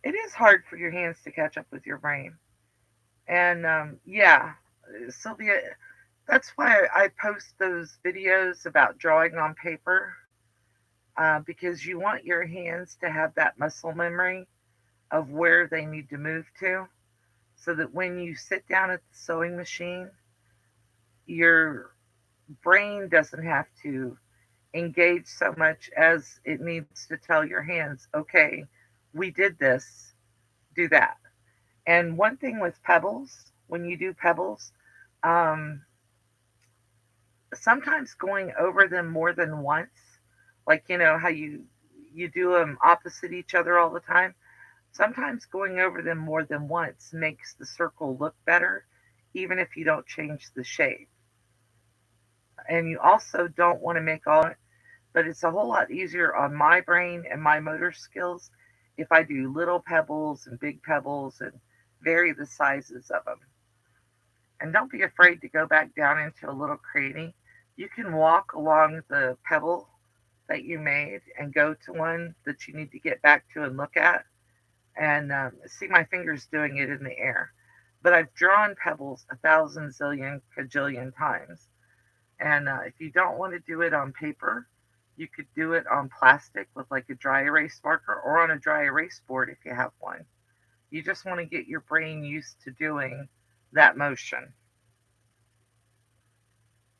it is hard for your hands to catch up with your brain. And yeah, Sylvia, that's why I post those videos about drawing on paper because you want your hands to have that muscle memory of where they need to move to so that when you sit down at the sewing machine, your brain doesn't have to engage so much as it needs to tell your hands, okay, we did this, do that. And one thing with pebbles, when you do pebbles, um, sometimes going over them more than once, like how you do them opposite each other all the time, sometimes going over them more than once makes the circle look better, even if you don't change the shape. And you also don't want to make all, but it's a whole lot easier on my brain and my motor skills if I do little pebbles and big pebbles and vary the sizes of them. And don't be afraid to go back down into a little cranny. You can walk along the pebble that you made and go to one that you need to get back to and look at and see my fingers doing it in the air. But I've drawn pebbles a thousand zillion cajillion times. And if you don't want to do it on paper, you could do it on plastic with like a dry erase marker or on a dry erase board if you have one. You just want to get your brain used to doing that motion.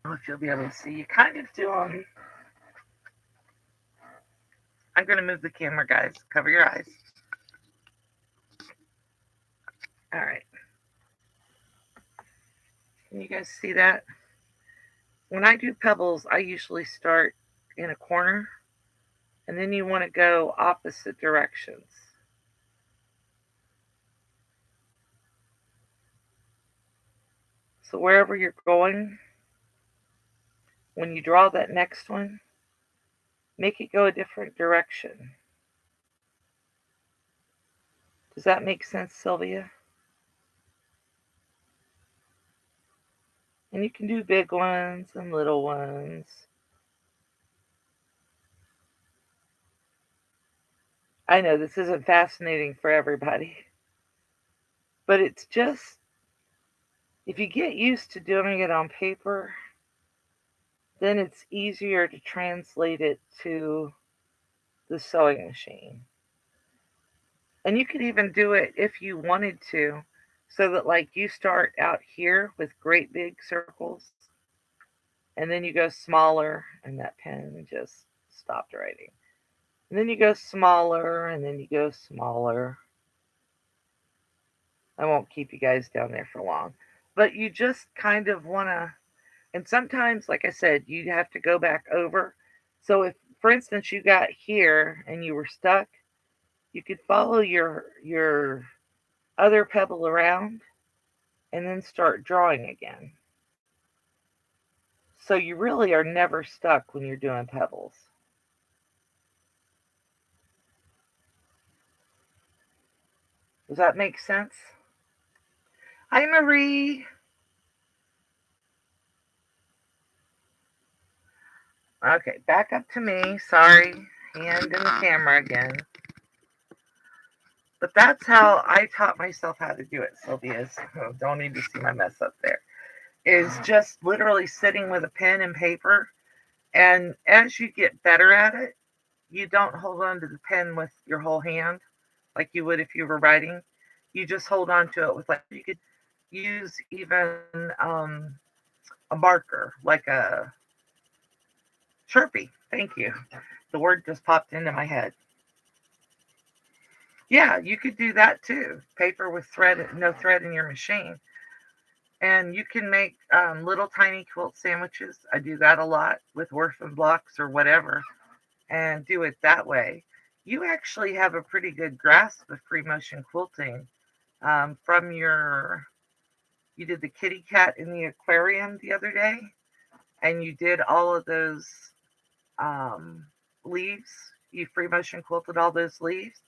I don't know if you'll be able to see. You kind of do them. I'm going to move the camera, guys. Cover your eyes. All right. Can you guys see that? When I do pebbles, I usually start in a corner, and then you want to go opposite directions. So wherever you're going, when you draw that next one, make it go a different direction. Does that make sense, Sylvia? And you can do big ones and little ones. I know this isn't fascinating for everybody, but it's just, if you get used to doing it on paper, then it's easier to translate it to the sewing machine. And you could even do it if you wanted to, so that like you start out here with great big circles, and then you go smaller, and that pen just stopped writing. And then you go smaller, and then you go smaller. I won't keep you guys down there for long. But you just kind of want to, and sometimes, like I said, you have to go back over. So if, for instance, you got here and you were stuck, you could follow your other pebble around and then start drawing again. So you really are never stuck when you're doing pebbles. Does that make sense? Hi, Marie. Okay, back up to me. Sorry, hand in the camera again. But that's how I taught myself how to do it, Sylvia. Don't need to see my mess up there. Is just literally sitting with a pen and paper. And as you get better at it, you don't hold on to the pen with your whole hand like you would if you were writing. You just hold on to it with, like, you could use even a marker, like a Sharpie. Thank you. The word just popped into my head. Yeah, you could do that too. Paper with thread, no thread in your machine. And you can make little tiny quilt sandwiches. I do that a lot with orphan blocks or whatever, and do it that way. You actually have a pretty good grasp of free motion quilting from you did the kitty cat in the aquarium the other day, and you did all of those leaves. You free motion quilted all those leaves.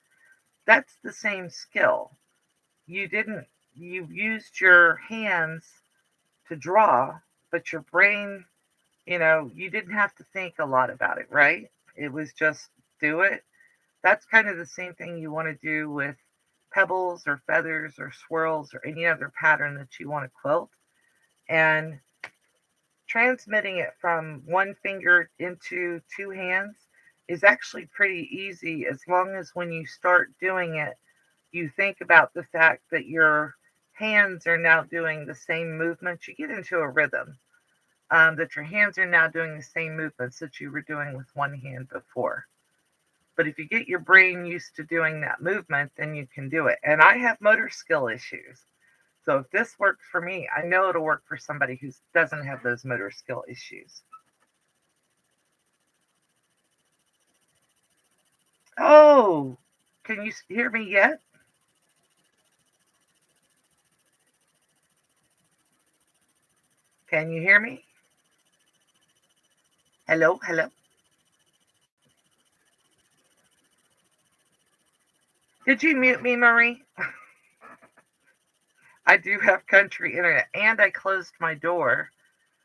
That's the same skill. You used your hands to draw, but your brain, you didn't have to think a lot about it, right? It was just do it. That's kind of the same thing you want to do with pebbles or feathers or swirls or any other pattern that you want to quilt. And transmitting it from one finger into two hands is actually pretty easy, as long as when you start doing it, you think about the fact that your hands are now doing the same movements. You get into a rhythm, that your hands are now doing the same movements that you were doing with one hand before. But if you get your brain used to doing that movement, then you can do it. And I have motor skill issues. So if this works for me, I know it'll work for somebody who doesn't have those motor skill issues. Hello. Can you hear me yet? Can you hear me? Hello, hello. Did you mute me, Marie? I do have country internet, and I closed my door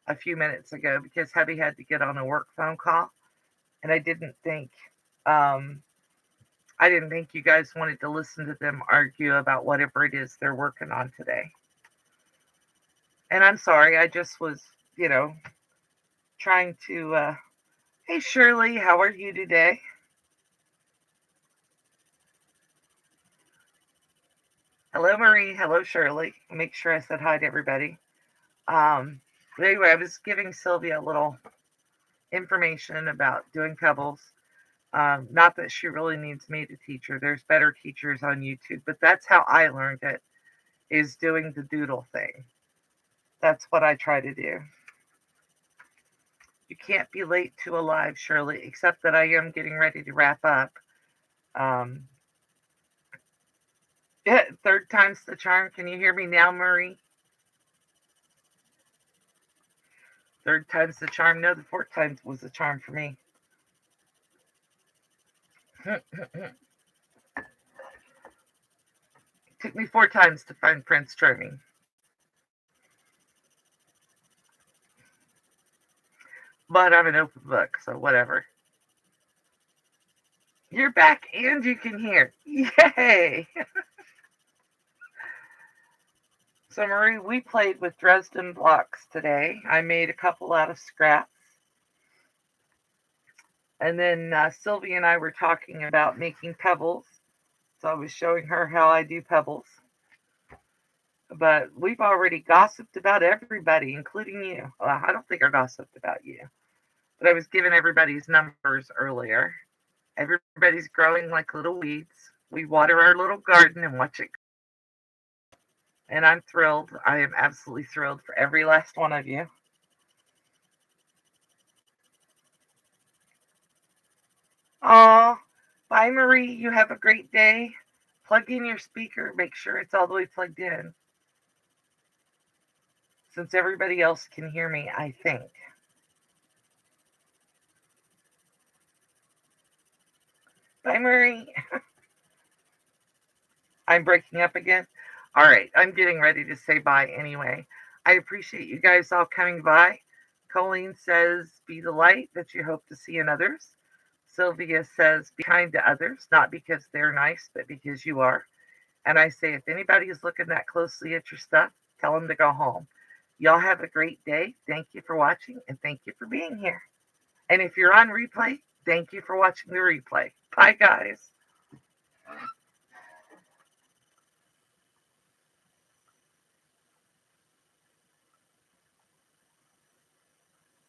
a few minutes ago because Hubby had to get on a work phone call, and um, I didn't think you guys wanted to listen to them argue about whatever it is they're working on today. And I'm sorry, I just was, you know, trying to. Hey, Shirley, how are you today? Hello, Marie. Hello, Shirley. Make sure I said hi to everybody. But anyway, I was giving Sylvia a little information about doing pebbles. Not that she really needs me to teach her. There's better teachers on YouTube, but that's how I learned it, is doing the doodle thing. That's what I try to do. You can't be late to a live, Shirley, except that I am getting ready to wrap up. Um, yeah, third time's the charm. Can you hear me now, Marie? Third time's the charm. No, the fourth time was the charm for me. Took me 4 times to find Prince Charming. But I'm an open book, so whatever. You're back and you can hear. Yay! So, Marie, we played with Dresden blocks today. I made a couple out of scraps. And then Sylvie and I were talking about making pebbles. So I was showing her how I do pebbles. But we've already gossiped about everybody, including you. Well, I don't think I gossiped about you. But I was giving everybody's numbers earlier. Everybody's growing like little weeds. We water our little garden and watch it. And I'm thrilled. I am absolutely thrilled for every last one of you. Aw, bye, Marie. You have a great day. Plug in your speaker. Make sure it's all the way plugged in. Since everybody else can hear me, I think. Bye, Marie. I'm breaking up again. All right, I'm getting ready to say bye anyway. I appreciate you guys all coming by. Colleen says, be the light that you hope to see in others. Sylvia says, be kind to others, not because they're nice, but because you are. And I say, if anybody is looking that closely at your stuff, tell them to go home. Y'all have a great day. Thank you for watching, and thank you for being here. And if you're on replay, thank you for watching the replay. Bye, guys.